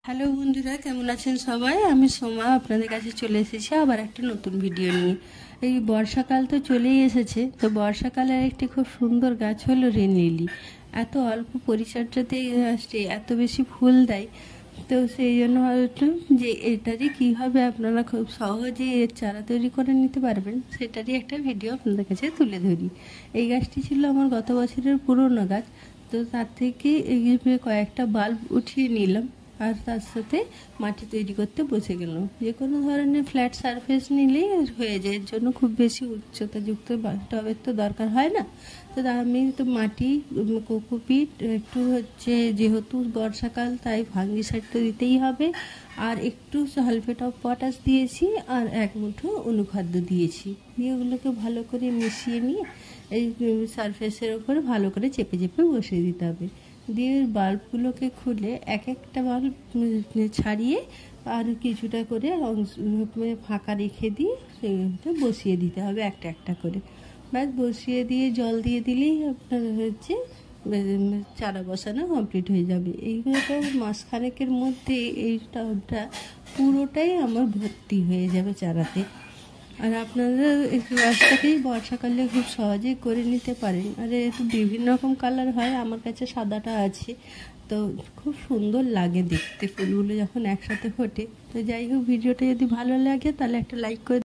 Hello বন্ধুরা, কেমন আছেন সবাই? আমি সোমা আপনাদের কাছে চলে এসেছি আবার একটা নতুন ভিডিও নিয়ে। এই বর্ষাকাল তো চলেই এসেছে, তো বর্ষাকালের একটি খুব সুন্দর গাছ হলো রেন লিলি। এত অল্প পরিচর্যাতে এই গাছটি এত বেশি ফুল দেয়, তো সেই জন্য ভাবলাম যে এটারই কীভাবে আপনারা খুব সহজেই এর চারা তৈরি করে নিতে পারবেন সেটারই একটা ভিডিও আপনাদের কাছে তুলে ধরি। এই গাছটি ছিল আমার গত বছরের পুরনো গাছ, তো তার থেকে কয়েকটা বাল্ব উঠিয়ে নিলাম আর তার সাথে মাটি তৈরি করতে বসে গেলাম। যে কোনো ধরনের ফ্ল্যাট সারফেস নিলেই হয়ে যায়, এর জন্য খুব বেশি উচ্চতাযুক্ত টবের তো দরকার হয় না। তো আমি তো মাটি, কোকোপিট, একটু যেহেতু বর্ষাকাল তাই ফাঙ্গিসাইড তো দিতেই হবে, আর একটু সালফেট অফ পটাশ দিয়েছি আর এক মুঠো অনুখাদ্য দিয়েছি। দিয়ে ওগুলোকে ভালো করে মিশিয়ে নিয়ে এই সারফেসের ওপরে ভালো করে চেপে চেপে বসিয়ে দিতে হবে। দিয়ে বাল্বগুলোকে খুলে এক একটা বাল্ব ছাড়িয়ে আর কিছুটা করে ফাঁকা রেখে দিয়ে সেগুলোতে বসিয়ে দিতে হবে একটা একটা করে। ব্যাস বসিয়ে দিয়ে জল দিয়ে দিলেই আপনার চারা বসানো কমপ্লিট হয়ে যাবে। এইগুলো তো মাসখানেকের মধ্যে এই টবটা পুরোটাই আমার ভর্তি হয়ে যাবে চারাতে। আর আপনারা এই গাছটাকেই বর্ষাকালে খুব সহজেই করে নিতে পারেন। আর একটু বিভিন্ন রকম কালার হয়, আমার কাছে সাদাটা আছে, তো খুব সুন্দর লাগে দেখতে ফুলগুলো যখন একসাথে ফোটে। তো যাই হোক, ভিডিওটা যদি ভালো লাগে তাহলে একটা লাইক করে